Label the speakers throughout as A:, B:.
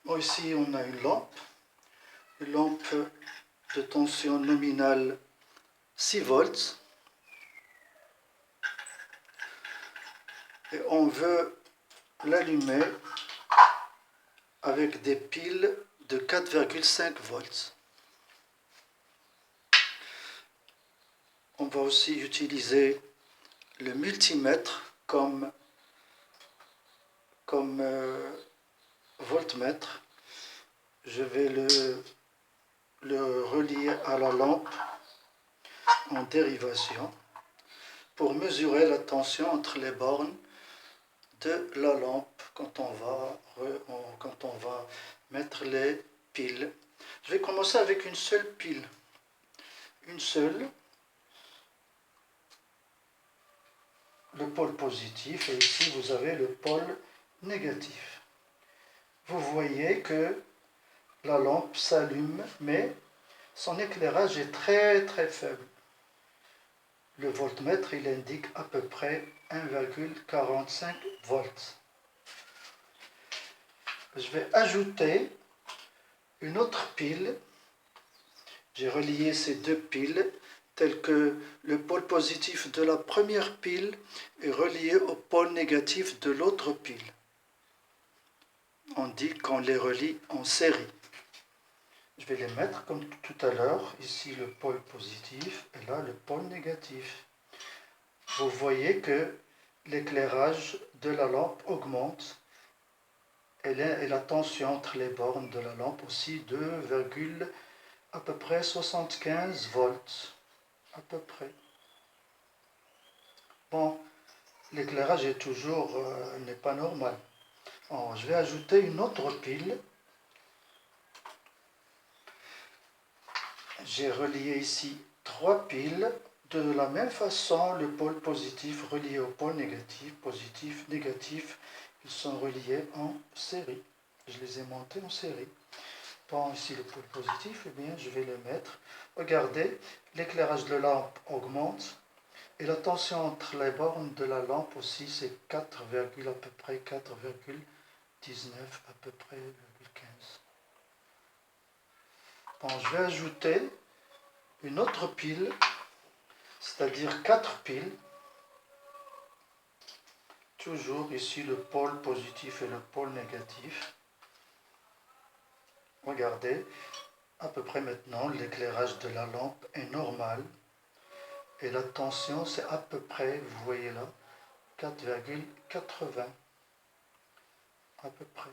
A: Bon, ici, on a une lampe de tension nominale 6 volts. Et on veut l'allumer avec des piles de 4,5 volts. On va aussi utiliser le multimètre comme voltmètre. Je vais le relier à la lampe en dérivation pour mesurer la tension entre les bornes de la lampe quand on va mettre les piles. Je vais commencer avec une seule pile. Une seule. Le pôle positif et ici vous avez le pôle négatif. Vous voyez que la lampe s'allume mais son éclairage est très très faible. Le voltmètre il indique à peu près 1,45 volts. Je vais ajouter une autre pile. J'ai relié ces deux piles tel que le pôle positif de la première pile est relié au pôle négatif de l'autre pile. On dit qu'on les relie en série. Je vais les mettre comme tout à l'heure, ici le pôle positif et là le pôle négatif. Vous voyez que l'éclairage de la lampe augmente et la tension entre les bornes de la lampe aussi de à peu près 75 volts. À peu près. Bon, l'éclairage est toujours n'est pas normal. Alors, je vais ajouter une autre pile. J'ai relié ici 3 piles. De la même façon, le pôle positif relié au pôle négatif, positif, négatif, ils sont reliés en série. Je les ai montés en série. Bon, ici le pôle positif, eh bien, je vais le mettre. Regardez, l'éclairage de la lampe augmente. Et la tension entre les bornes de la lampe aussi, c'est 4, à peu près 4,19 à peu près 15. Bon, je vais ajouter une autre pile, c'est-à-dire 4 piles. Toujours ici le pôle positif et le pôle négatif. Regardez, à peu près maintenant, l'éclairage de la lampe est normal. Et la tension, c'est à peu près, vous voyez là, 4,80. À peu près.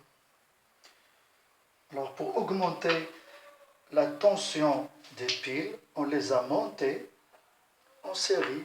A: Alors pour augmenter la tension des piles, on les a montées en série